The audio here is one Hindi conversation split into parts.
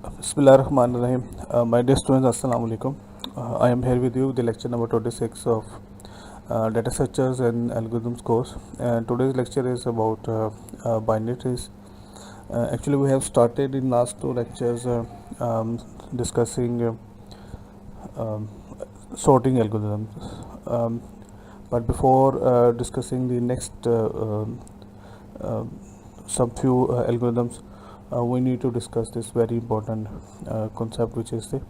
Bismillahirrahmanirrahim. My dear students, Assalamu alaikum. I am here with you with the lecture number 26 of Data Structures and Algorithms course. And today's lecture is about binary trees. Actually, we have started in last two lectures discussing sorting algorithms. But before discussing the next some few algorithms, we need to discuss this very important concept, which is the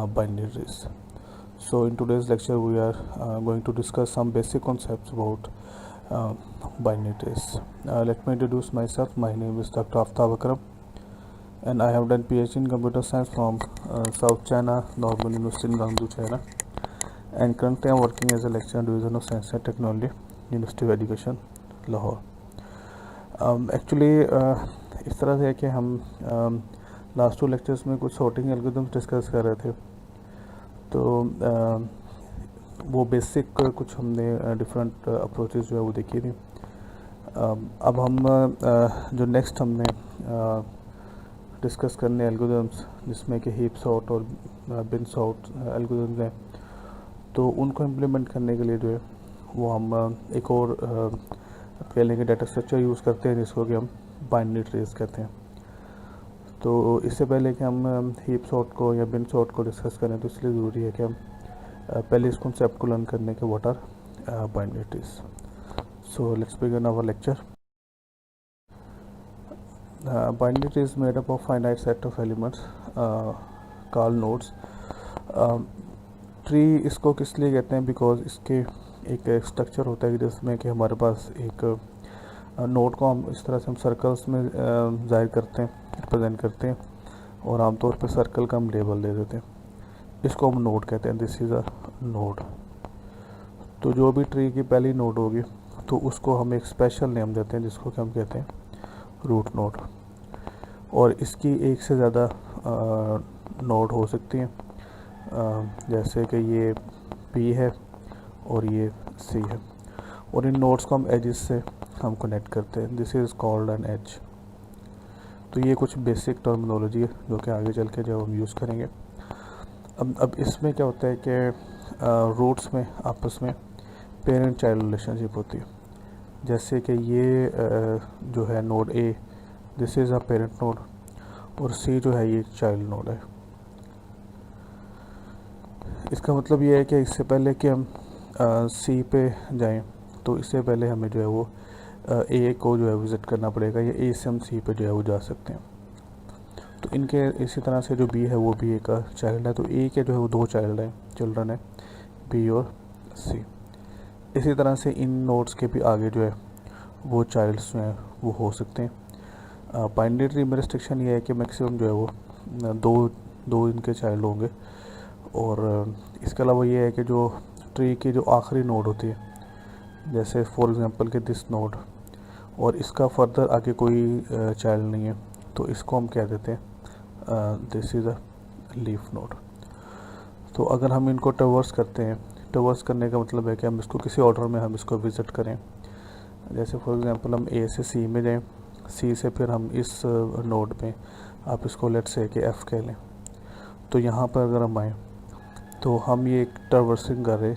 binary trees. So in today's lecture we are going to discuss some basic concepts about binary trees. Let me introduce myself. My name is Dr. Aftab Akram and I have done PhD in computer science from South China Normal University in Guangzhou, China, and currently I am working as a lecturer in Division of Science and Technology, University of Education, Lahore. Actually इस तरह से है कि हम लास्ट टू लेक्चर्स में कुछ सॉर्टिंग एल्गोरिथम्स डिस्कस कर रहे थे, तो वो बेसिक कुछ हमने डिफरेंट अप्रोचेस जो है वो देखी थी. अब हम जो नेक्स्ट हमने डिस्कस करने एल्गोरिथम्स, जिसमें कि हीप सॉर्ट और बिन सॉर्ट एल्गोरिथम्स हैं, तो उनको इम्प्लीमेंट करने के लिए जो है वो हम एक और कह लेंगे डाटा स्ट्रक्चर यूज़ करते हैं, जिसको कि हम बाइनरी ट्रीज कहते हैं. तो इससे पहले कि हम हीप सॉर्ट को या बिन सॉर्ट को डिस्कस करें, तो इसलिए ज़रूरी है कि हम पहले इस कॉन्सेप्ट को लर्न करने के what are binary trees. So let's begin our lecture. Binary tree is made up of finite set of elements called nodes. Tree इसको किस लिए कहते हैं? बिकॉज इसके एक स्ट्रक्चर होता है जिसमें कि हमारे पास एक नोड को हम इस तरह से हम सर्कल्स में जाहिर करते हैं, रिप्रेजेंट करते हैं, और आमतौर पर सर्कल का हम लेबल दे देते हैं. इसको हम नोड कहते हैं. This is a node. तो जो भी ट्री की पहली नोड होगी तो उसको हम एक स्पेशल नेम देते हैं, जिसको कि हम कहते हैं रूट नोड. और इसकी एक से ज़्यादा नोड हो सकती हैं, जैसे कि ये P है और ये C है, और इन नोड्स को हम एजेस से हम कनेक्ट करते हैं. This is called an edge. तो ये कुछ बेसिक टर्मिनोलॉजी है जो कि आगे चल के जब हम यूज़ करेंगे. अब इसमें क्या होता है कि रूट्स में आपस में पेरेंट चाइल्ड रिलेशनशिप होती है. जैसे कि ये जो है node A, this is a parent node, और C जो है ये चाइल्ड नोड है. इसका मतलब ये है कि इससे पहले कि हम C पे जाएं, तो इससे पहले हमें जो है वो A को जो है विज़िट करना पड़ेगा, या A से हम C पे जो है वो जा सकते हैं. तो इनके इसी तरह से जो B है वो भी A का चाइल्ड है. तो A के जो है वो दो चाइल्ड हैं, चिल्ड्रन है, B और C. इसी तरह से इन नोड्स के भी आगे जो है वो चाइल्ड्स जो हैं वो हो सकते हैं. बाइनरी ट्री में रिस्ट्रिक्शन ये है कि मैक्सिमम जो है वो दो इनके चाइल्ड होंगे. और इसके अलावा ये है कि जो ट्री की जो आखिरी नोड होती है, जैसे फॉर एग्जांपल कि दिस नोड, और इसका फर्दर आगे कोई चाइल्ड नहीं है, तो इसको हम कह देते हैं this is a leaf node. तो अगर हम इनको ट्रवर्स करते हैं, ट्रवर्स करने का मतलब है कि हम इसको किसी ऑर्डर में हम इसको विज़िट करें. जैसे फॉर एग्जांपल हम A से C में जाएं, C से फिर हम इस नोड में, आप इसको लेट्स से कि F कह लें. तो यहाँ पर अगर हम आएँ तो हम ये एक ट्रवर्सिंग कर रहे,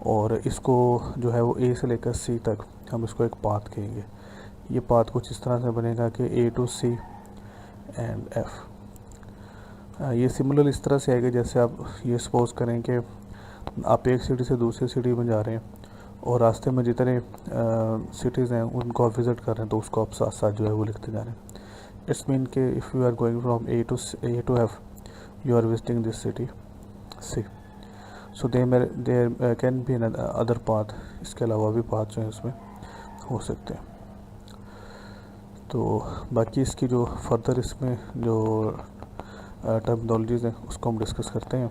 और इसको जो है वो A से लेकर C तक हम इसको एक पाथ कहेंगे. ये पाथ कुछ इस तरह से बनेगा कि A to C and F. ये सिमिलर इस तरह से आएगा जैसे आप ये सपोज़ करें कि आप एक सिटी से दूसरी सिटी में जा रहे हैं, और रास्ते में जितने सिटीज़ हैं उनको आप विज़िट कर रहे हैं, तो उसको आप साथ साथ जो है वो लिखते जा रहे हैं. इट्स मीन कि if you are going from A to F, you are visiting this city C. So there can be other path. इसके अलावा भी पाथ जो है उसमें हो सकते हैं. तो बाकी इसकी जो फर्दर इसमें जो टर्मिनोलॉजीज़ हैं उसको हम डिस्कस करते हैं.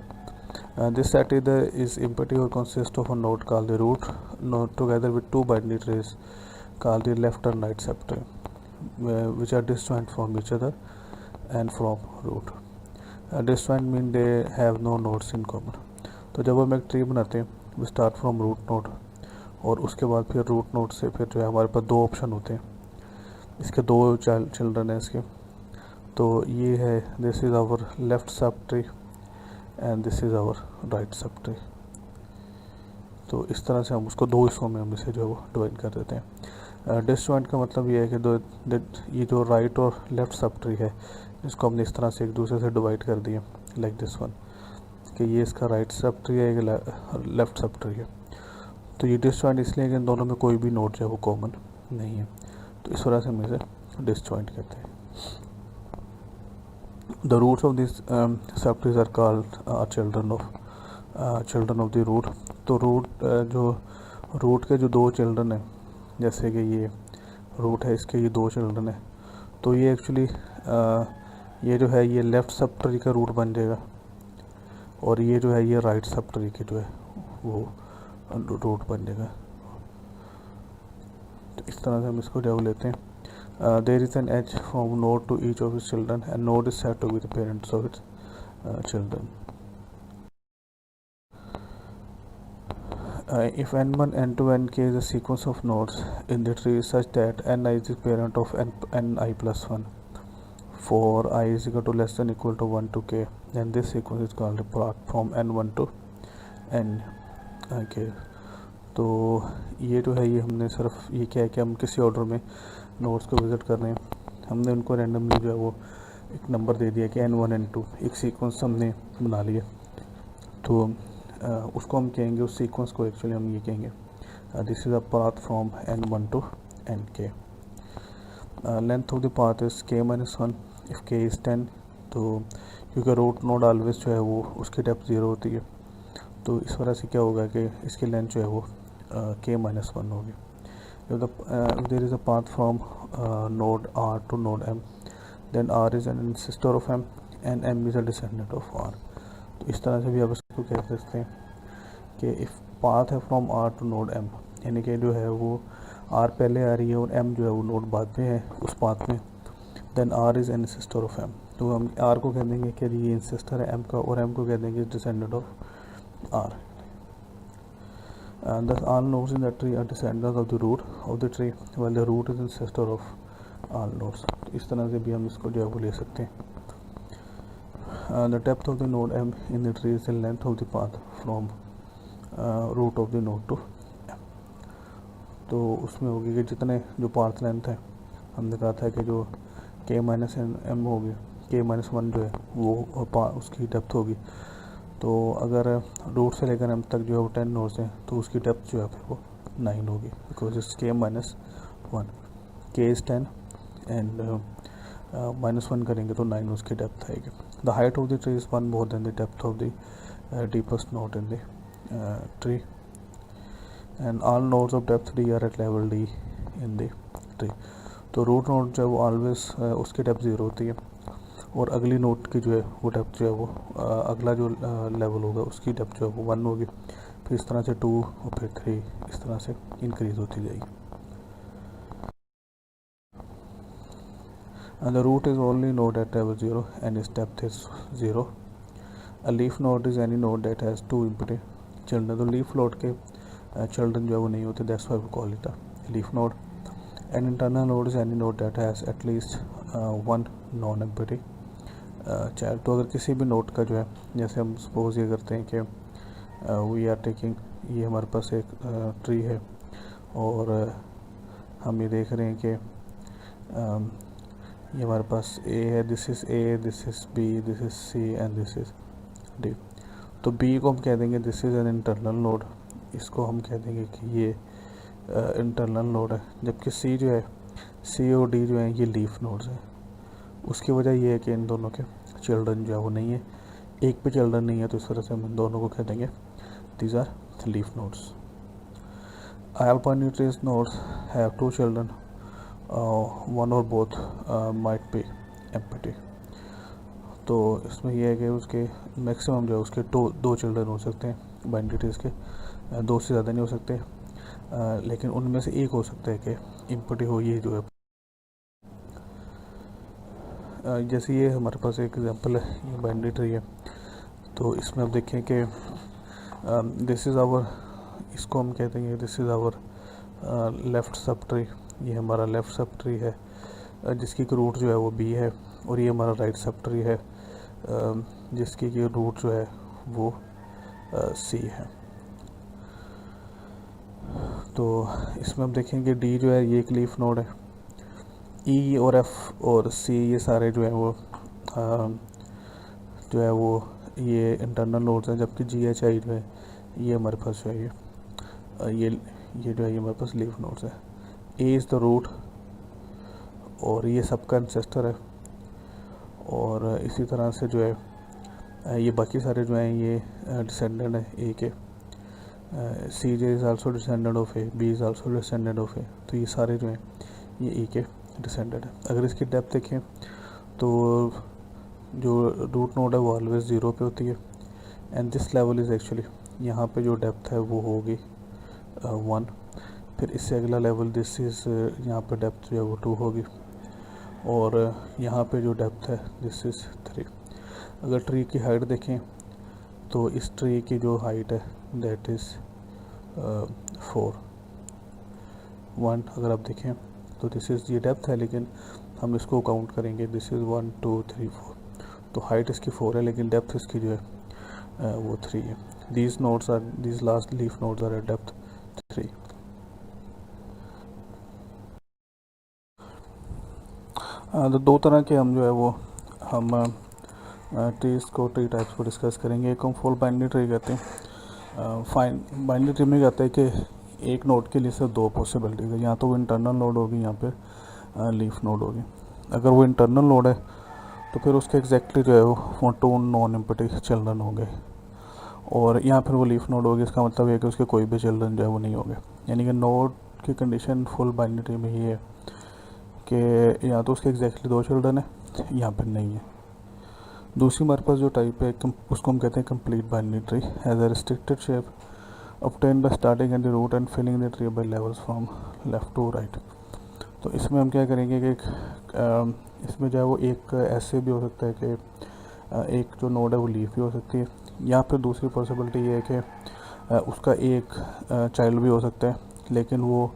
दिस सेट इज एम्प्टी और consist of a node called the root node together with two binary trees called the left and right subtree which are disjoint from each other and from root. Disjoint mean they have no nodes in common. तो जब हम एक ट्री बनाते हैं, we start from root node, और उसके बाद फिर रूट नोड से फिर जो है हमारे पास दो ऑप्शन होते हैं. इसके दो चिल्ड्रन हैं इसके. तो ये है, this is our left subtree and this is our right subtree. तो इस तरह से हम उसको दो हिस्सों में हम इसे जो है वो डिवाइड कर देते हैं। डिसजॉइंट का मतलब ये है कि ये जो राइट और लेफ़्ट सब ट्री है इसको हमने इस तरह से एक दूसरे से डिवाइड कर दिया, लाइक दिस वन, कि ये इसका राइट सब ट्री है, ये लेफ़्ट सब ट्री है। तो ये डिसजॉइंट इसलिए कि इन दोनों में कोई भी नोड जो है वो कॉमन नहीं है, तो इस वजह से हम इसे डिसजॉइंट कहते हैं। The roots of this subtrees are called children of the root. तो जो रूट के जो दो चिल्ड्रन हैं, जैसे कि ये रूट है, इसके ये दो चिल्ड्रन है, तो ये एक्चुअली ये जो है ये लेफ़्ट सब ट्री का रूट बन जाएगा, और ये जो है ये राइट सब ट्री के जो है वो रूट बन जाएगा। तो इस तरह से हम इसको जो लेते हैं। There is an edge from node to each of its children and node is said to be the parents of its children. If n1, n2, nk is a sequence of nodes in the tree such that ni is the parent of ni plus 1 for I is equal to less than equal to 1 to k, then this sequence is called a path from n1 to nk। तो ये जो है ये हमने सिर्फ ये क्या है कि हम किसी ऑर्डर में नोड्स को विज़िट कर रहे हैं, हमने उनको रैंडमली जो है वो एक नंबर दे दिया कि n1 n2 एक सीक्वेंस हमने बना लिया। तो उसको हम कहेंगे, उस सीक्वेंस को एक्चुअली हम ये कहेंगे this is a path from n1 to nk। Length of the path is k-1 if k is 10। तो क्योंकि रूट नोड ऑलवेज जो है वो उसकी डेप्थ 0 होती है, तो इस वजह से क्या होगा कि इसकी लेंथ जो है वो k-1 होगी। There is a path from node r to node m, then r is an ancestor of m and m is a descendant of r। तो इस तरह से भी आप इसको कह सकते हैं कि इफ़ पाथ है from r to node m, यानी कि जो है वो r पहले आ रही है और m जो है वो नोड बाद में है उस पाथ में, then r is an ancestor of m। तो हम r को कह देंगे कि ये एंसेस्टर है m का, और m को कह देंगे descendant of r। Thus all nodes in the tree are descendants of the root of the tree while the root is ancestor of all nodes। तो इस तरह से भी हम इसको जो है वो ले सकते हैं। The depth of the node m in the tree is the length of the path from root of the node to m। तो उसमें होगी कि जितने जो पाथ लेंथ है, हमने कहा था कि जो k-m होगी, k-1 जो है वो उसकी डेप्थ होगी। तो अगर रूट से लेकर m तक जो है वो 10 नोड्स हैं, तो उसकी डेप्थ जो है फिर वो 9 होगी, because it's k-1, k is 10 and -1 करेंगे तो 9 उसकी डेप्थ आएगी। The height of the tree is 1 more than the depth of the deepest node in the tree and all nodes of depth d are at level d in the tree. तो रूट नोड जो है वो ऑलवेज उसकी डेप्थ 0 होती है, और अगली नोड की जो है वो डेप्थ जो है वो अगला जो लेवल होगा उसकी डेप्थ जो है वो 1 होगी, फिर इस तरह से 2 और फिर 3, इस तरह से इंक्रीज होती जाएगी। And the root is only node at level 0 and its depth is 0. A leaf node is any node that has 2 empty children। तो लीफ नोड के चिल्ड्रन जो है वो नहीं होते, that's why we call it a leaf node। An internal node is any node that has at least one non-empty child। तो अगर किसी भी नोड का जो है, जैसे हम सपोज ये करते हैं कि वी आर टेकिंग, ये हमारे पास एक ट्री है और हम ये देख रहे हैं कि ये हमारे पास A है, this is A, this is B, this is C and this is D। तो B को हम कह देंगे this is an internal node, इसको हम कह देंगे कि ये इंटरनल नोड है, जबकि C जो है, C और D जो है ये लीफ नोड्स हैं। उसकी वजह ये है कि इन दोनों के चिल्ड्रन जो है वो नहीं है, एक भी चिल्ड्रन नहीं है, तो इस तरह से हम इन दोनों को कह देंगे these are leaf nodes. Alpine trees nodes have 2 children, one or both might be empty। तो इसमें यह है कि उसके मैक्सिमम जो है उसके दो चिल्ड्रन हो सकते हैं बाइनरी ट्रीज के, 2 से ज़्यादा नहीं हो सकते, लेकिन उनमें से एक हो सकता है कि एम्प्टी हो, ये जो है। जैसे ये हमारे पास एक एग्जांपल है, ये बाइनरी ट्री है, तो इसमें आप देखें कि दिस इज़ आवर, इसको हम कहते हैं this is our left subtree. ये हमारा लेफ़्ट सब ट्री है जिसकी रूट जो है वो B है, और ये हमारा राइट सबट्री है जिसकी कि रूट जो है वो सी है। तो इसमें हम देखेंगे डी जो है ये एक लीफ नोड है, ई और एफ और सी ये सारे जो है वो ये इंटरनल नोड्स हैं, जबकि जी एच आई जो है ये हमारे पास जो है ये जो है ये हमारे पास लीफ नोड्स है। ए इज़ द रूट और ये सबका एंसेस्टर है, और इसी तरह से जो है ये बाकी सारे जो हैं ये डिसेंडेंट है ए के। C J is also descendant of A, B is also descendant of A, तो ये सारे जो हैं ये ए के डिसेंडेंट है। अगर इसकी डेप्थ देखें तो जो रूट नोड है वो ऑलवेज ज़ीरो पे होती है, and this level is actually यहाँ पे जो डेप्थ है वो होगी 1। फिर इससे अगला लेवल दिस इज़ यहाँ पे डेप्थ जो है वो 2 होगी, और यहाँ पे जो डेप्थ है दिस इज़ 3। अगर ट्री की हाइट देखें तो इस ट्री की जो हाइट है दैट इज़ 1। अगर आप देखें तो दिस इज़ ये डेप्थ है, लेकिन हम इसको काउंट करेंगे, दिस इज़ 1 2 3 4, तो हाइट इसकी 4 है लेकिन डेप्थ इसकी जो है वो 3 है। These last leaf nodes are at depth 3। तो दो तरह के हम जो है वो हम ट्रीज को ट्री टाइप्स को डिस्कस करेंगे। एक हम फुल बाइनरी ट्री कहते हैं। फाइन बाइनरी ट्री में कहते हैं कि एक नोड के लिए सिर्फ 2 पॉसिबिलिटीज़ है, या तो वो इंटरनल नोड होगी या फिर लीफ नोड होगी। अगर वो इंटरनल नोड है तो फिर उसके एग्जैक्टली जो है वो 2 नॉन एम्प्टी चिल्ड्रन होंगे, और यहाँ फिर वो लीफ नोड होगी। इसका मतलब है कि उसके कोई भी चिल्ड्रन जो है वो नहीं होंगे। यानी कि नोड की कंडीशन फुल बाइनरी ट्री में ये है कि या तो उसके एग्जैक्टली 2 चिल्ड्रन है या फिर नहीं है। दूसरी हमारे पास जो टाइप है उसको हम कहते हैं complete binary tree, has a restricted shape obtained by starting at the root and filling the tree by levels from left to right। तो इसमें हम क्या करेंगे कि इसमें जो है वो एक ऐसे भी हो सकता है कि एक जो नोड है वो लीफ भी हो सकती है, या फिर दूसरी पॉसिबिलिटी ये है कि उसका एक चाइल्ड भी हो सकता है लेकिन वो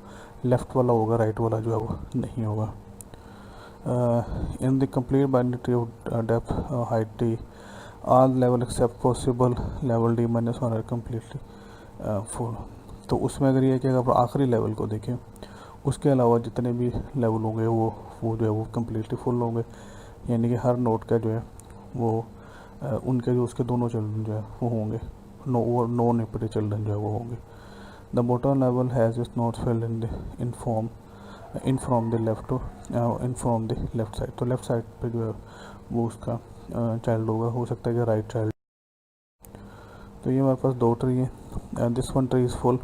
लेफ़्ट वाला होगा, राइट वाला जो है वो नहीं होगा। In the complete binary tree of depth height t, all level except possible level d minus 1 are completely full। तो उसमें अगर ये है कि अगर आखिरी लेवल को देखें उसके अलावा जितने भी लेवल होंगे वो जो है वो कम्प्लीटली फुल होंगे। यानी कि हर नोड का जो है वो उनके जो उसके दोनों चिल्ड्रन जो है वो होंगे, नॉन एम्प्टी चिल्ड्रन जो है वो होंगे। The bottom level has its nodes filled in from the left to in from the left side. तो लेफ्ट साइड पे जो है वो उसका चाइल्ड होगा, हो सकता है कि राइट चाइल्ड। तो ये हमारे पास 2 ट्री है। This one tree is full,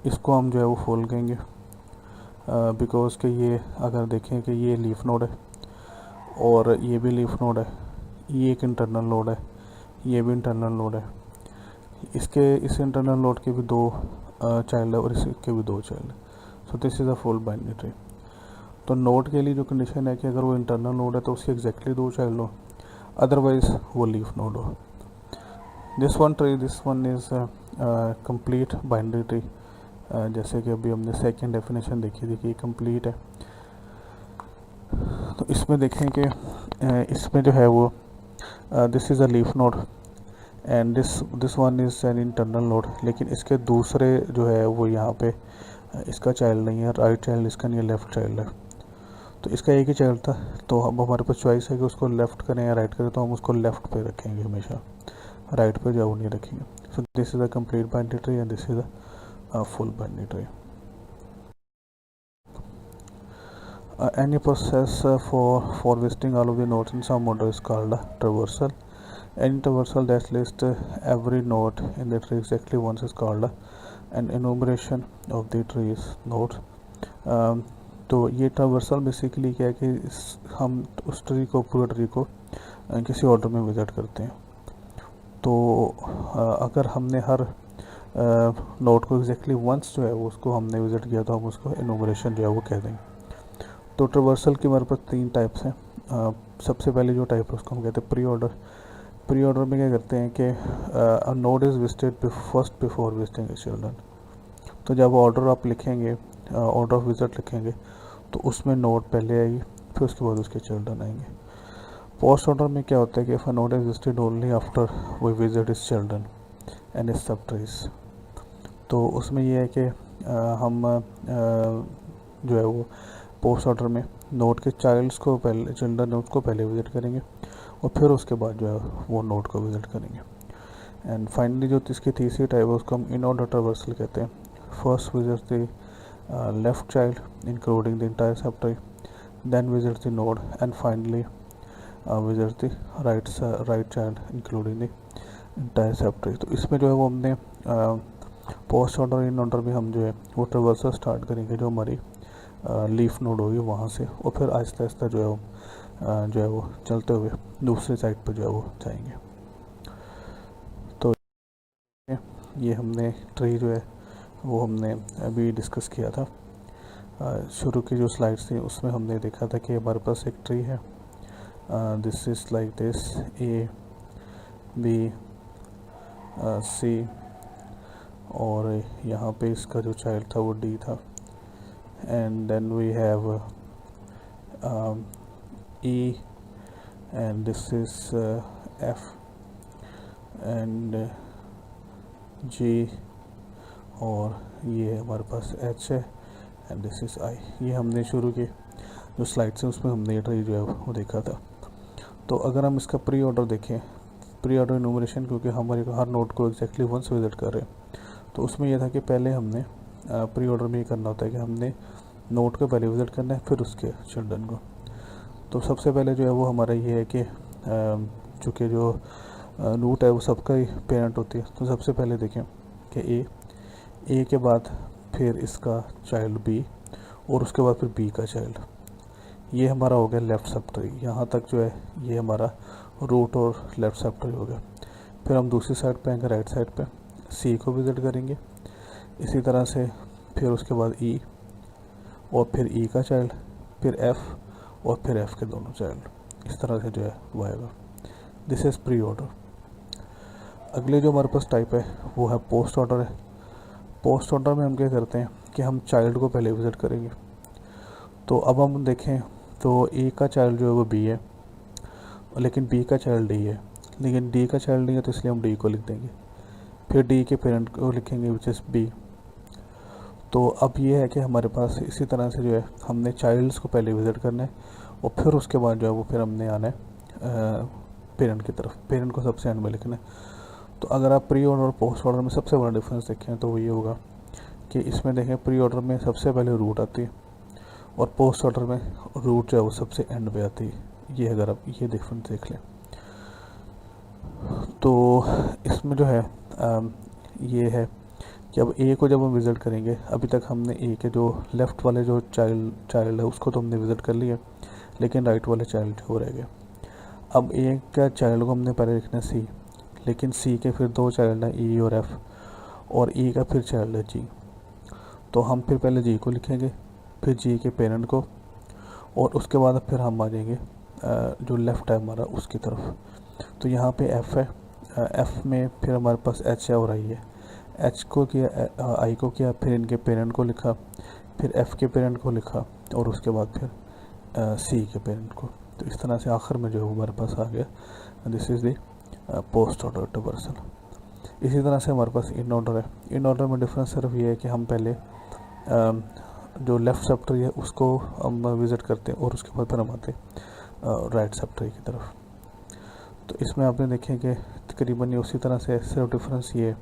इसको हम जो है वो फुल कहेंगे बिकॉज के ये अगर देखें कि ये लीफ नोड है और ये भी लीफ नोड है, ये एक इंटरनल नोड है, ये भी इंटरनल नोड है। इस इंटरनल नोड के भी 2 चाइल्ड है और इसके भी 2 चाइल्ड है। So this is a full binary tree. तो नोड के लिए जो कंडीशन है कि अगर वो इंटरनल नोड है तो उसके एग्जैक्टली 2 चाइल्ड हो, अदरवाइज वो लीफ नोड हो। This one is complete binary tree. जैसे कि अभी हमने सेकंड डेफिनेशन देखी थी कि कंप्लीट है। तो इसमें देखें कि इसमें जो है वो this is a leaf node and this one is an internal node, लेकिन इसके दूसरे जो है वो यहाँ पे इसका चाइल्ड नहीं है, राइट चाइल्ड इसका नहीं है, लेफ़्ट चाइल्ड है। तो इसका एक ही चाइल्ड था, तो अब हमारे पास चॉइस है कि उसको लेफ़्ट करें या राइट करें, तो हम उसको लेफ़्ट पे रखेंगे हमेशा, राइट पे जो नहीं रखेंगे। So this is a complete binary tree and this is a full binary tree। Any process for visiting all of the nodes in some order is called a traversal। Any traversal that lists every node in the tree exactly once is called an enumeration of the tree's nodes। तो ये ट्रावर्सल बेसिकली क्या है कि हम उस ट्री को पूरे ट्री को किसी ऑर्डर में विज़िट करते हैं। तो अगर हमने हर नोड को एग्जैक्टली वंस जो है वो उसको हमने विज़िट किया तो हम उसको एनुमरेशन जो है वो कह देंगे। तो ट्रावर्सल की हमारे पास 3 टाइप्स हैं। सबसे पहले जो टाइप है उसको हम कहते हैं प्री ऑर्डर। प्री ऑर्डर में क्या करते हैं कि node is visited first before visiting children. तो जब ऑर्डर आप लिखेंगे, ऑर्डर ऑफ विज़िट लिखेंगे, तो उसमें नोड पहले आएगी, फिर उसके बाद उसके चिल्ड्रन आएंगे। पोस्ट ऑर्डर में क्या होता है कि if a node existed only after we visit is children and is subtrees, तो उसमें ये है कि हम जो है वो पोस्ट ऑर्डर में नोड के चाइल्ड्स को पहले, चिल्ड्रन नोड को पहले विजिट करेंगे और फिर उसके बाद जो है वो नोड को विजिट करेंगे। एंड फाइनली जो इसकी तीसरी टाइप है उसको हम इन ऑर्डर ट्रावर्सल कहते हैं। First visit the left child including the entire subtree, then visit the node and finally visit the right child including the entire subtree. तो इसमें जो है वो हमने पोस्ट ऑर्डर इन ऑर्डर में हम जो है वो ट्रावर्सल स्टार्ट करेंगे जो हमारी लीफ नोड होगी वहाँ से, और फिर आहिस्ता आहिस्ता जो है वो चलते हुए दूसरी साइड पर जो है वो जाएंगे। तो ये हमने ट्री जो है वो हमने अभी डिस्कस किया था। शुरू की जो स्लाइड्स थी उसमें हमने देखा था कि हमारे पास एक ट्री है, this is like this, A B C, और यहाँ पे इसका जो चाइल्ड था वो डी था, and then we have E, and this is F and G, और ये हमारे पास H है एंड दिस इज़ I। ये हमने शुरू की जो स्लाइड्स हैं उसमें हमने ये ट्री जो है वो देखा था। तो अगर हम इसका प्री ऑर्डर देखें, प्री ऑर्डर इनूमरेशन, क्योंकि हमारे हर नोड को एग्जैक्टली वंस विजिट कर रहे हैं, तो उसमें यह था कि पहले हमने प्री ऑर्डर में ये करना होता है कि हमने नोड को पहले विजिट करना है फिर उसके चिल्ड्रन को। तो सबसे पहले जो है वो हमारा ये है कि चूँकि जो रूट है वो सबका ही पेरेंट होती है, तो सबसे पहले देखें कि ए के बाद फिर इसका चाइल्ड बी और उसके बाद फिर बी का चाइल्ड, ये हमारा हो गया लेफ़्ट सब ट्री। यहाँ तक जो है ये हमारा रूट और लेफ़्ट सब ट्री हो गया। फिर हम दूसरी साइड पे आएंगे, राइट साइड पे सी को विज़िट करेंगे इसी तरह से, फिर उसके बाद ई और फिर ई का चाइल्ड, फिर एफ़ और फिर एफ़ के दोनों चाइल्ड, इस तरह से जो है वो आएगा। This is pre order. अगले जो हमारे पास टाइप है वो है पोस्ट ऑर्डर है। पोस्ट ऑर्डर में हम क्या करते हैं कि हम चाइल्ड को पहले विज़िट करेंगे। तो अब हम देखें तो ए का चाइल्ड जो है वो बी है, लेकिन बी का चाइल्ड डी है, लेकिन डी का चाइल्ड नहीं है तो इसलिए हम डी को लिख देंगे। फिर डी के पेरेंट को लिखेंगे विच इज़ बी। तो अब ये है कि हमारे पास इसी तरह से जो है हमने चाइल्ड्स को पहले विज़िट करना है और फिर उसके बाद जो है वो फिर हमने आना है पेरेंट की तरफ, पेरेंट को सबसे एंड में लिखना है। तो अगर आप प्री ऑर्डर और पोस्ट ऑर्डर में सबसे बड़ा डिफरेंस देखें तो वो ये होगा कि इसमें देखें प्री ऑर्डर में सबसे पहले रूट आती है और पोस्ट ऑर्डर में रूट जो है वो सबसे एंड पे आती है। ये अगर आप ये डिफरेंस देख लें तो इसमें जो है ये है कि अब ए को जब हम विज़िट करेंगे, अभी तक हमने ए के जो लेफ़्ट वाले जो चाइल्ड है उसको तो हमने विज़िट कर लिया, लेकिन राइट वाले चाइल्ड जो रह गए। अब ए का चाइल्ड को हमने पहले लिखना सी, लेकिन सी के फिर दो चाइल्ड हैं ई और एफ़, और ई का फिर चाइल्ड है जी। तो हम फिर पहले जी को लिखेंगे, फिर जी के पेरेंट को, और उसके बाद फिर हम आ जाएंगे जो लेफ़्ट है हमारा उसकी तरफ। तो यहाँ पे एफ़ है, एफ़ में फिर हमारे पास एच है और आई है। एच को किया, आई को किया, फिर इनके पेरेंट को लिखा, फिर एफ़ के पेरेंट को लिखा, और उसके बाद फिर सी के पेरेंट को। तो इस तरह से आखिर में जो है हमारे पास आ गया this is the post order traversal. इसी तरह से हमारे पास इन ऑर्डर है। इन ऑर्डर में डिफरेंस सिर्फ ये है कि हम पहले जो लेफ़्ट सब ट्री है उसको हम विज़िट करते हैं और उसके बाद फिर हम आते हैं राइट सब ट्री की तरफ। तो इसमें आपने देखें कि तकरीबन ये उसी तरह से सिर्फ डिफरेंस ये है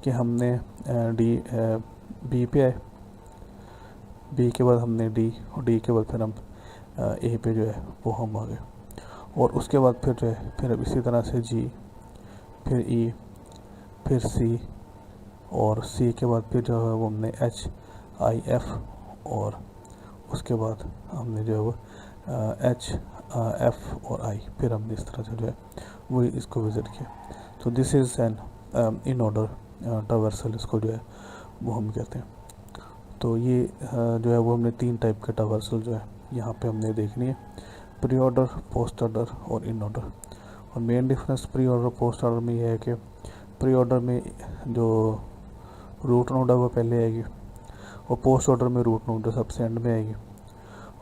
कि हमने बी पे आए, बी के बाद हमने डी, और डी के बाद फिर हम ए पे जो है वो हम आ गए, और उसके बाद फिर जो है फिर अब इसी तरह से जी, फिर ई, फिर सी, और सी के बाद फिर जो है वो हमने एच आई एफ़, और उसके बाद हमने जो है वो एच एफ़ और आई, फिर हमने इस तरह से जो है वो इसको विज़िट किया। तो this is an in order traversal, इसको जो है वो हम कहते हैं। तो ये जो है वो हमने तीन टाइप के ट्रावर्सल जो है यहाँ पे हमने देखनी है, प्री ऑर्डर, पोस्ट ऑर्डर और इन ऑर्डर। और main difference pre order post order में ये है कि प्री ऑर्डर में जो रूट नोड है वो पहले आएगी, और पोस्ट ऑर्डर में रूट नोड जो सबसे एंड में आएगी।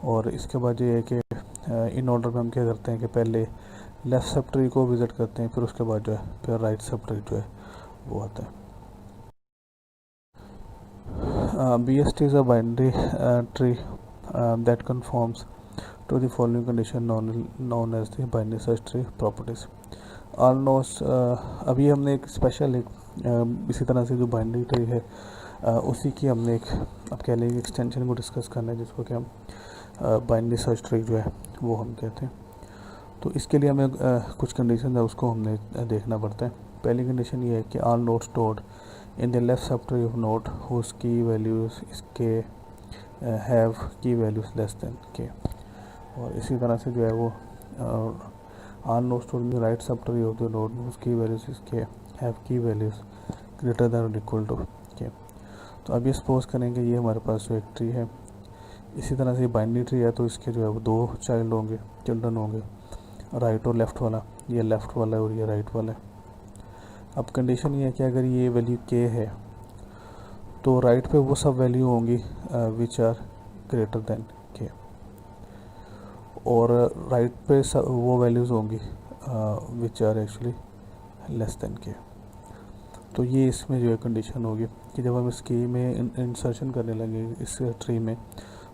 और इसके बाद ये है कि इन ऑर्डर में हम क्या करते हैं कि पहले लेफ़्ट सब ट्री को विज़िट करते हैं, फिर उसके बाद जो है फिर राइट सब ट्री जो है वो आता है। BST is a binary tree that conforms to the following condition known as the binary search tree properties. Almost अभी हमने एक स्पेशल इसी तरह से जो बाइनरी ट्री है उसी की हमने एक अब कह लेंगे एक्सटेंशन को डिस्कस करना है, जिसको कि हम बाइनरी सर्च ट्री जो है वो हम कहते हैं। तो इसके लिए हमें कुछ कंडीशन है उसको हमने देखना पड़ता है। पहली कंडीशन ये है कि all node stored in the left subtree of node whose key values इसके have key values less than K, और इसी तरह से जो है वो all node stored in the right subtree of the node whose key values इसके have key values greater than और इक्वल टू के। तो अब ये सपोज करेंगे ये हमारे पास जो एक ट्री है, इसी तरह से बाइनरी ट्री है, तो इसके जो है वो दो चिल्ड्रन होंगे, राइट और लेफ़्ट वाला, ये लेफ़्ट वाला है और ये राइट वाला है। अब कंडीशन ये है कि अगर ये वैल्यू के है तो राइट पे वो सब वैल्यू होंगी which are greater than K, और राइट पे वो वैल्यूज़ होंगी which are actually less than K. तो ये इसमें जो है कंडीशन होगी कि जब हम इस की में इंसर्शन करने लगे इस ट्री में,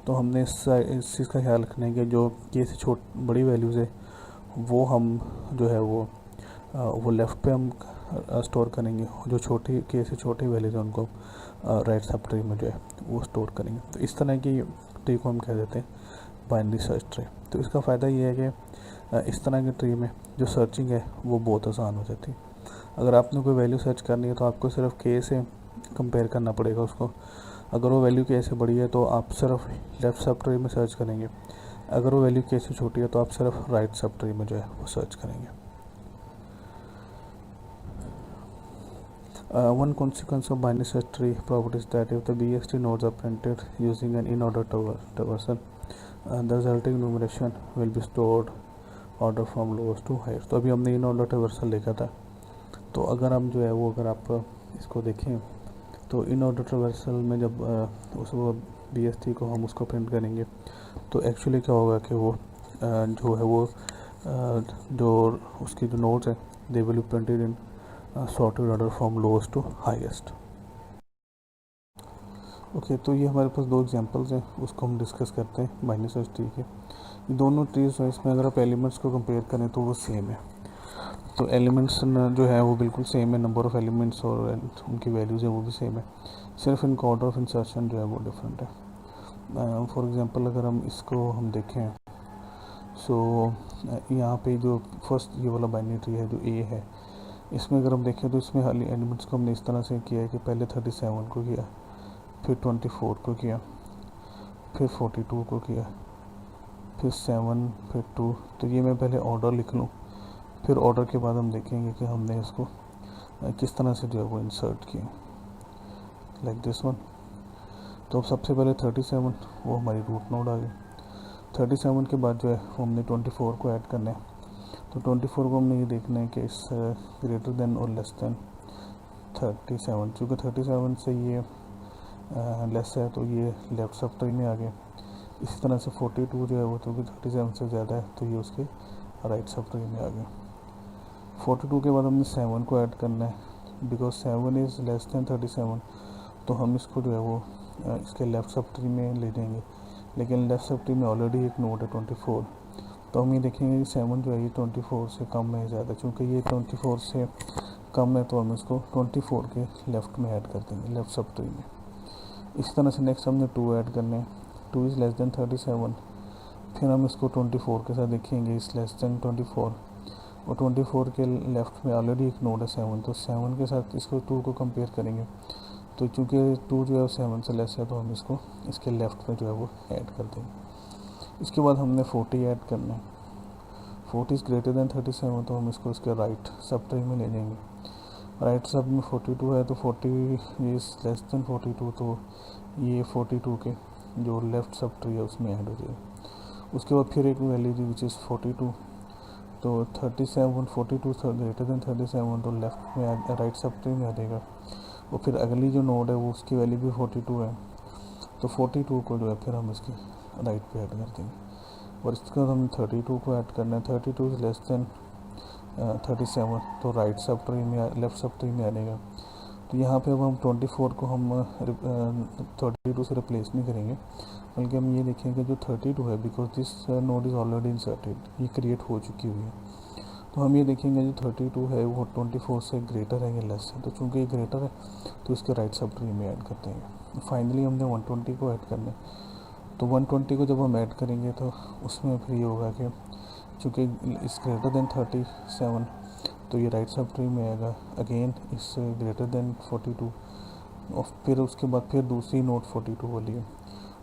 तो हमने इस चीज़ का ख्याल रखना है कि जो के से बड़ी वैल्यूज़ है वो हम जो है वो लेफ़्ट पे हम स्टोर करेंगे, जो छोटी के से छोटी वैल्यूज़ हैं उनको राइट सब ट्री में जो है वो स्टोर करेंगे। तो इस तरह की ट्री को हम कह देते हैं बाइनरी सर्च ट्री। तो इसका फ़ायदा ये है कि इस तरह के ट्री में जो सर्चिंग है वो बहुत आसान हो जाती है। अगर आपने कोई वैल्यू सर्च करनी है तो आपको सिर्फ के से कंपेयर करना पड़ेगा उसको। अगर वो वैल्यू के से बड़ी है तो आप सिर्फ लेफ़्ट सब ट्री में सर्च करेंगे, अगर वो वैल्यू के से छोटी है तो आप सिर्फ राइट सब ट्री में जो है वो सर्च करेंगे। One consequence of binary search tree property is that if the BST nodes are printed using an in-order traversal, the resulting enumeration will be stored order from lowest to highest। तो अभी हमने इन ऑर्डर ट्रावर्सल देखा था, तो अगर हम जो है वो अगर आप इसको देखें तो इन ऑर्डर ट्रावर्सल में जब उस BST को हम उसको प्रिंट करेंगे तो एक्चुअली क्या होगा कि वो जो है वो जो उसकी जो नोड्स हैं they will be printed in sorted order from lowest to highest. Okay, तो ये हमारे पास दो एग्जांपल्स हैं, उसको हम डिस्कस करते हैं बाइनरी सर्च ट्री के। ये दोनों ट्रीज हैं, इसमें अगर आप एलिमेंट्स को कंपेयर करें तो वो सेम है। तो एलिमेंट्स जो है वो बिल्कुल सेम है, नंबर ऑफ़ एलिमेंट्स और उनकी वैल्यूज़ है वो भी सेम है, सिर्फ इनका ऑर्डर ऑफ इंसर्शन जो है वो डिफरेंट है। फॉर एग्जांपल अगर हम इसको हम देखें, सो यहाँ पे जो फर्स्ट ये वाला बाइनरी ट्री है जो ए है, इसमें अगर हम देखें तो इसमें एलिमेंट्स को हमने इस तरह से किया है कि पहले 37 को किया, फिर 24 को किया, फिर 42 को किया, फिर 7, फिर 2। तो ये मैं पहले ऑर्डर लिख लूँ, फिर ऑर्डर के बाद हम देखेंगे कि हमने इसको किस तरह से जो है वो इंसर्ट किया, लाइक दिस वन। तो अब सबसे पहले 37 वो हमारी रूट नोड आ गई। 37 के बाद जो है वो हमने 24 को ऐड करना है। तो 24 को हमने ये देखना है कि इस ग्रेटर देन और लेस देन 37, चूँकि 37 से ये लेस है तो ये लेफ़्ट सब ट्री में आ गया। इसी तरह से 42 जो है वो क्योंकि 37 से ज़्यादा है तो ये उसके राइट सब ट्री में आ गया। 42 के बाद हमने 7 को ऐड करना है, बिकॉज 7 इज़ लेस देन 37, तो हम इसको जो है वो इसके लेफ़्ट सब ट्री में ले जाएंगे, लेकिन लेफ़्ट सब ट्री में ऑलरेडी एक नोड है 24। तो हम ये देखेंगे कि 7 जो है ये 24 से कम है ज़्यादा, चूँकि ये 24 से कम है तो हम इसको 24 के लेफ़्ट में ऐड कर देंगे, लेफ़्ट सब ट्री में। इस तरह से नेक्स्ट हमने 2 ऐड करने हैं, 2 इज़ लेस देन 37, फिर हम इसको 24 के साथ देखेंगे इस लेस देन 24, और 24 के लेफ़्ट में ऑलरेडी एक नोड है 7, तो 7 के साथ इसको 2 को कंपेयर करेंगे। तो चूँकि 2 जो है 7 से लेस है तो हम इसको इसके लेफ़्ट में जो है वो ऐड कर देंगे। इसके बाद हमने 40 ऐड करना है, 40 इज़ ग्रेटर देन 37, तो हम इसको इसके राइट सब ट्री में ले जाएंगे। राइट सब में 42 है तो 40 इज़ लेस देन 42, तो ये 42 के जो लेफ़्ट सब ट्री है उसमें ऐड हो जाएगा। उसके बाद फिर एक वैल्यू थी विच इज़ 42, तो 37 42 ग्रेटर देन 37, तो लेफ़्ट में राइट सब ट्री में आ जाएगा। और फिर अगली जो नोड है वो उसकी वैल्यू भी 42 है, तो 42 को जो है फिर हम इसके राइट पे ऐड कर देंगे। और इसके बाद हमें 32 को ऐड करना है। 32 इज़ लेस दैन 37, तो राइट सब ट्री में लेफ़्ट सब ट्री में आएगा। तो यहाँ पे अब हम 24 को हम 32 से रिप्लेस नहीं करेंगे, बल्कि हम ये देखेंगे जो 32 है, because this node is already inserted, ये क्रिएट हो चुकी हुई है। तो हम ये देखेंगे जो 32 है वो 24 से ग्रेटर है या लेस है। तो चूँकि ये ग्रेटर है तो इसके राइट सब ट्री में ऐड करते हैं। फाइनली हमने 120 को ऐड करना है। तो 120 को जब हम ऐड करेंगे तो उसमें फिर ये होगा कि चूँकि इस ग्रेटर देन 37, तो ये राइट सब ट्री में आएगा। अगेन इस ग्रेटर देन 42, और फिर उसके बाद फिर दूसरी नोट 42 वाली है,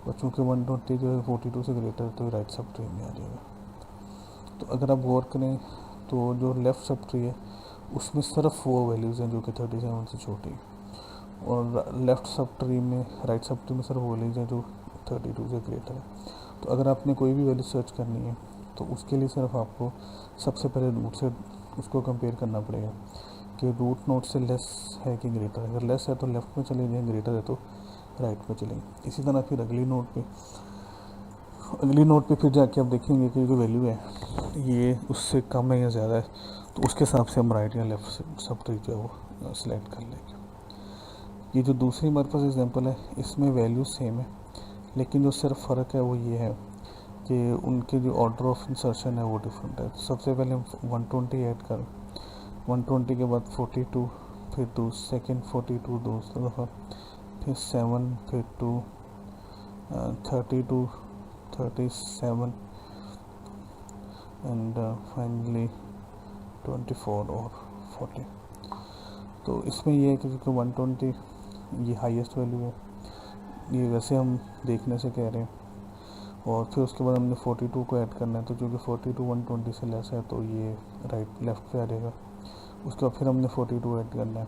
और चूँकि 120 जो है 42 से ग्रेटर, तो ये राइट सब ट्री में आ जाएगा। तो अगर आप गौर करें तो जो लेफ़्ट सब ट्री है उसमें सिर्फ वो वैल्यूज़ हैं जो कि 37 से छोटी, और लेफ़्ट सब ट्री में, राइट सब ट्री में सिर्फ वो वैल्यूज़ हैं जो 32 से ग्रेटर है। तो अगर आपने कोई भी वैल्यू सर्च करनी है तो उसके लिए सिर्फ आपको सबसे पहले रूट से उसको कंपेयर करना पड़ेगा कि रूट नोट से लेस है कि ग्रेटर है। अगर लेस है तो लेफ़्ट में चले जाएँ, ग्रेटर है तो राइट में चलेंगे। इसी तरह फिर अगली नोट पे फिर जाके आप देखेंगे कि जो वैल्यू है ये उससे कम है या ज़्यादा है, तो उसके हिसाब से हम राइट या लेफ़्ट सब ट्री जो है वो सिलेक्ट कर लेंगे। ये जो दूसरी हमारे पास एग्जांपल है इसमें वैल्यू सेम है, लेकिन जो सिर्फ फ़र्क है वो ये है कि उनके जो ऑर्डर ऑफ इंसर्शन है वो डिफरेंट है। सबसे पहले हम 120 ऐड करें, 120 के बाद 42, फिर सेकेंड 42 दूसरा दफ़ा, फिर 7, फिर 2, 32, 37 एंड फाइनली 24 और 40। तो इसमें ये है कि क्योंकि 120 ये हाईएस्ट वैल्यू है, ये वैसे हम देखने से कह रहे हैं, और फिर उसके बाद हमने 42 को ऐड करना है। तो चूँकि 42 120 से लेस है तो ये राइट लेफ़्ट पे आ जाएगा। उसके बाद फिर हमने 42 ऐड करना है।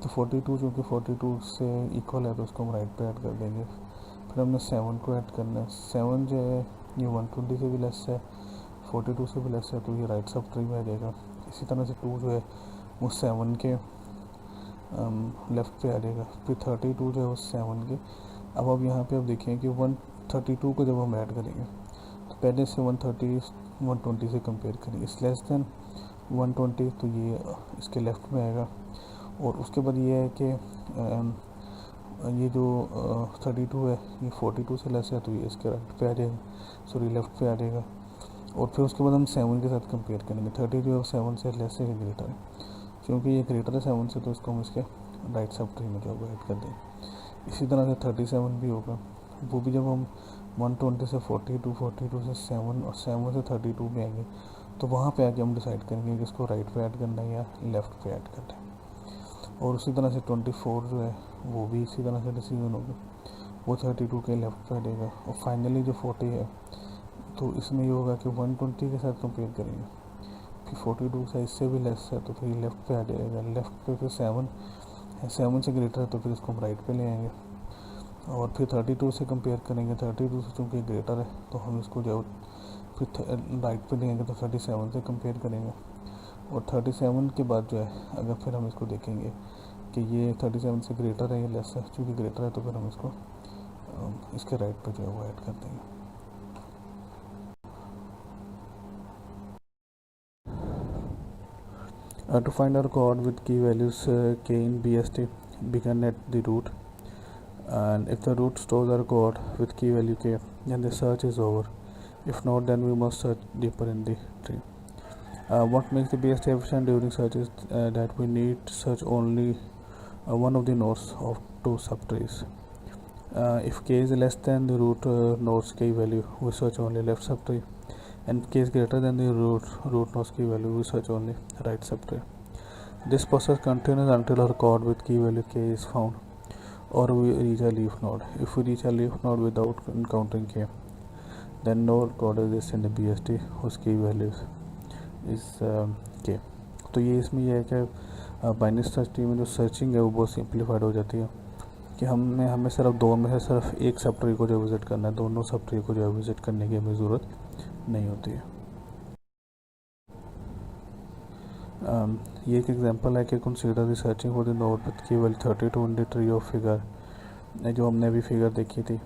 तो 42 चूँकि 42 से इक्वल है तो उसको हम राइट पे ऐड कर देंगे। फिर हमने 7 को ऐड करना है। 7 जो है ये 120 से भी लेस है, 42 से भी लेस है, तो ये राइट सब ट्री में आ जाएगा। इसी तरह से 2 जो है वो 7 के लेफ़्ट पे आ जाएगा। फिर 32 जो है वो 7 के। अब आप यहाँ पे आप देखें कि 132 को जब हम ऐड करेंगे तो पहले से 130 120 से कंपेयर करेंगे, इस लेस दैन 120, तो ये इसके लेफ़्ट में आएगा। और उसके बाद ये है कि ये जो 32 है ये 42 से लेस है, तो ये इसके राइट पे आ जाएगा, सॉरी लेफ़्ट पे आ जाएगा। और फिर उसके बाद हम 7 के साथ कंपेयर करेंगे। 30 जो है 7 से लेस है, ग्रेटर है, क्योंकि ये ग्रेटर है 7 से, तो इसको हम इसके राइट सब ट्री में जो है ऐड कर देंगे। इसी तरह से 37 भी होगा, वो भी जब हम 120 से 42, 42 से 7 और 7 से 32 में आएंगे तो वहाँ पे आके हम डिसाइड करेंगे कि इसको राइट पे ऐड करना है या लेफ़्ट पे ऐड करना है। और उसी तरह से 24 जो है वो भी इसी तरह से डिसीजन होगा, वो 32 के लेफ़्ट पे आ जाएगा। और फाइनली जो 40 है तो इसमें ये होगा कि 120 के साथ कंपेयर करेंगे, फिर 42 से इससे भी लेस है तो फिर लेफ़्ट पे आ जाएगा। लेफ़्ट पे फिर 7 है, 7 से ग्रेटर है तो फिर इसको हम राइट पे ले आएंगे। और फिर 32 से कंपेयर करेंगे, 32 से चूँकि ग्रेटर है तो हम इसको जो फिर राइट पे लेंगे, तो 37 से कंपेयर करेंगे। और 37 के बाद जो है अगर फिर हम इसको देखेंगे कि ये 37 से ग्रेटर है या लेस है, चूँकि ग्रेटर है तो फिर हम इसको इसके राइट पे जो है वो ऐड कर देंगे। To find our chord with key values k in BST, begin at the root, and if the root stores our chord with key value k, then the search is over. If not, then we must search deeper in the tree. What makes the BST efficient during search is that we need to search only one of the nodes of two subtrees. If k is less than the root node's key value, we search only left subtree, and k is greater than the root node's key value, we search only right subtree. This process continues until our chord with key value k is found, or we reach a leaf node. If we reach a leaf node without encountering k, then no chord exists in the BST whose key value is k. तो ये इसमें यह है कि बाइनरी सर्च ट्री में जो सर्चिंग है वो बहुत सिंप्लीफाइड हो जाती है कि हमें सिर्फ दो में से सिर्फ एक सब ट्री को जो विज़िट करना है, दोनों सब ट्री को जो विज़िट करने की हमें ज़रूरत नहीं होती है। ये एक एग्जांपल है कि consider the searching for the node with key value 32 in the tree of figure, जो हमने अभी फिगर देखी थी।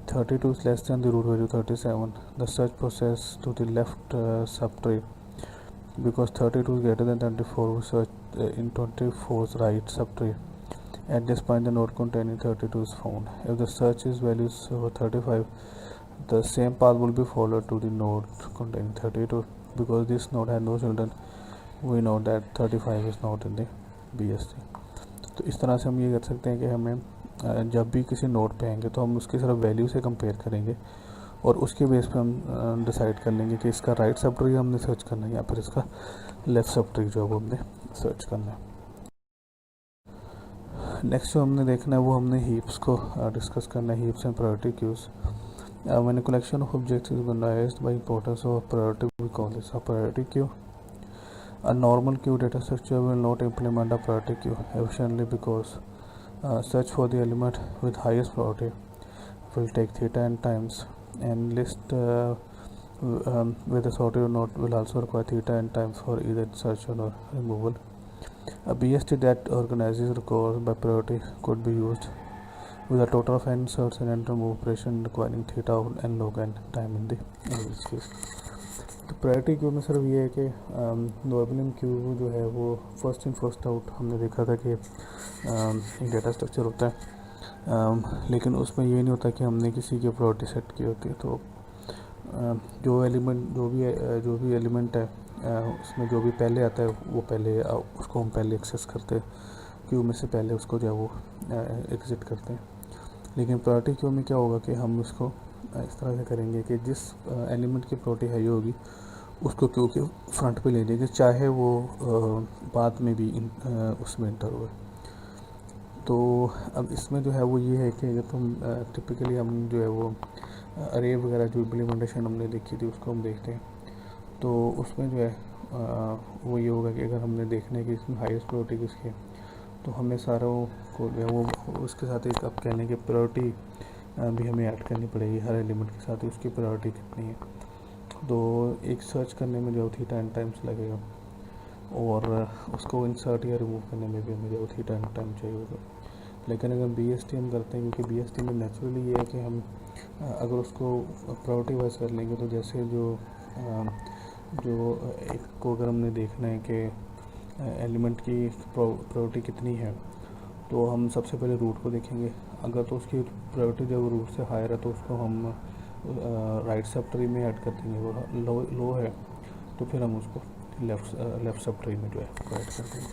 32 is less than the root value 37. The search process to the left subtree. Because 32 is greater than 24, we search in 24's right subtree. At this point, the node containing 32 is found. If the search is values over 35, the same path will be followed to the node containing 32. Because this node had no children, we know that 35 is not in the BST. तो इस तरह से हम ये कर सकते हैं कि हमें जब भी किसी नोड पे आएंगे तो हम उसकी सिर्फ वैल्यू से कंपेयर करेंगे और उसके बेस पे हम डिसाइड कर लेंगे कि इसका राइट सब ट्री हमने सर्च करना है या फिर इसका लेफ़्ट सब ट्री जो है वो हमने सर्च करना है। नेक्स्ट जो हमने देखना है वो हमने हीप्स को डिस्कस करना है, heaps and priority queues. When a collection of objects is organized by importance of priority, we call this a priority queue. A normal queue data structure will not implement a priority queue efficiently because search for the element with highest priority will take theta n times, and list with a sorted node will also require theta n times for either insertion or removal. A BST that organizes records by priority could be used with a total of n inserts and n remove operation requiring theta n log n time in the average case. तो प्रायोरिटी क्यू में सिर्फ ये है कि नॉर्मल क्यू जो है वो फर्स्ट इन फर्स्ट आउट हमने देखा था कि एक डेटा स्ट्रक्चर होता है, लेकिन उसमें ये नहीं होता कि हमने किसी की प्रायोरिटी सेट की होती है। तो जो भी एलिमेंट है उसमें जो भी पहले आता है वो पहले उसको हम पहले एक्सेस करते हैं, क्यू में से पहले उसको जो है वो एग्जिट करते हैं। लेकिन प्रायोरिटी क्यू में क्या होगा कि हम उसको इस तरह से करेंगे कि जिस एलिमेंट की प्रायोरिटी हाई होगी उसको क्यू के फ्रंट पे ले लेंगे, चाहे वो बाद में भी उसमें इंटर हुए। तो अब इसमें जो है वो ये है कि जब हम टिपिकली हम जो है वो अरे वगैरह जो इम्प्लीमेंटेशन हमने देखी थी उसको हम देखते हैं, तो उसमें जो है वो ये होगा कि अगर हमने देखना है कि इसमें हाईएस्ट प्रायोरिटी किसकी है तो हमें सारों को जो है वो उसके साथ एक आप कहने की प्रायोरिटी भी हमें ऐड करनी पड़ेगी, हर एलिमेंट के साथ ही उसकी प्रायोरिटी कितनी है। तो एक सर्च करने में जो थीटा n टाइम्स लगेगा और उसको इंसर्ट या रिमूव करने में भी हमें जो थीटा n टाइम चाहिए होगा। लेकिन अगर BST हम करते हैं, क्योंकि BST में नेचुरली ये है कि हम अगर उसको प्रायोरिटी वाइज कर लेंगे तो जैसे जो एक को अगर हमने देखना है कि एलिमेंट की प्रायोरिटी कितनी है तो हम सबसे पहले रूट को देखेंगे। अगर तो उसकी प्रायोरिटी जब रूट से हायर है तो उसको हम राइट सब ट्री में ऐड कर देंगे, वो लो है तो फिर हम उसको लेफ़्ट सब ट्री में जो है ऐड कर देंगे।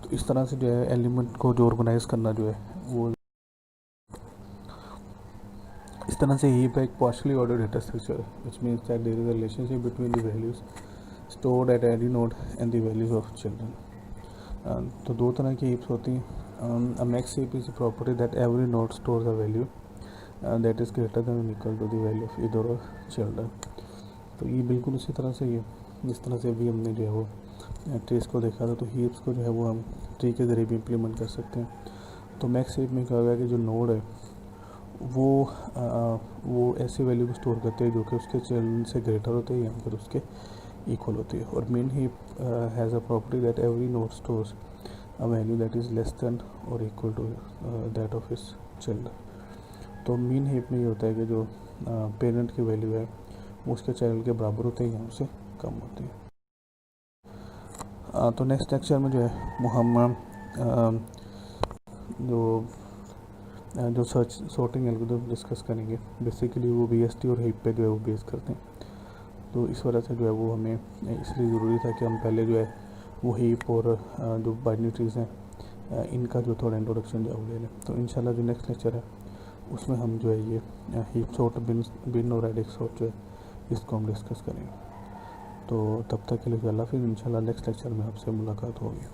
तो इस तरह से जो है एलिमेंट को जो ऑर्गेनाइज करना जो है वो इस तरह से हीप एक पार्शियली ऑर्डर्ड डेटा स्ट्रक्चर है, which means that there is a relationship between the values stored at any node and the values of children. तो दो तरह की heaps होती हैं. A max heap is a property that every node stores a value that is greater than or equal to the value of either of children. तो ये बिल्कुल उसी तरह से ये जिस तरह से अभी हमने जो है वो ट्रीज को देखा था, तो हीप्स को जो है वो हम ट्री के ज़रिए भी इम्प्लीमेंट कर सकते हैं। तो मैक्स हीप में क्या होगा कि जो नोड है वो ऐसी वैल्यू को स्टोर करते हैं जो कि उसके चिल्ड्रन से ग्रेटर होते हैं या फिर उसके इक्वल होती है। और min heap has a property that every node stores a value that is less than और equal to that of his children. तो मेन हीप में ये होता है कि जो पेरेंट की वैल्यू है वो उसके चाइल्ड के बराबर होते हैं या उससे कम होती है। तो नेक्स्ट लेक्चर में जो है वो हम जो सर्च सॉर्टिंग एल्गोरिथम डिस्कस करेंगे। बेसिकली वो BST और हीप पे जो है वो बेस करते हैं। तो इस वजह से जो है वो हमें इसलिए ज़रूरी था कि हम पहले जो है वो हीप और जो बाइनरी ट्रीज़ हैं इनका जो थोड़ा इंट्रोडक्शन जो है वो ले लें। तो इंशाल्लाह जो नेक्स्ट लेक्चर है उसमें हम जो है ये हीप सॉर्ट बिन और एडिक्स सॉर्ट जो है इसको हम डिस्कस करेंगे। तो तब तक के लिए अल्लाह हाफ़िज़। इंशाल्लाह नेक्स्ट लेक्चर में आपसे मुलाकात होगी।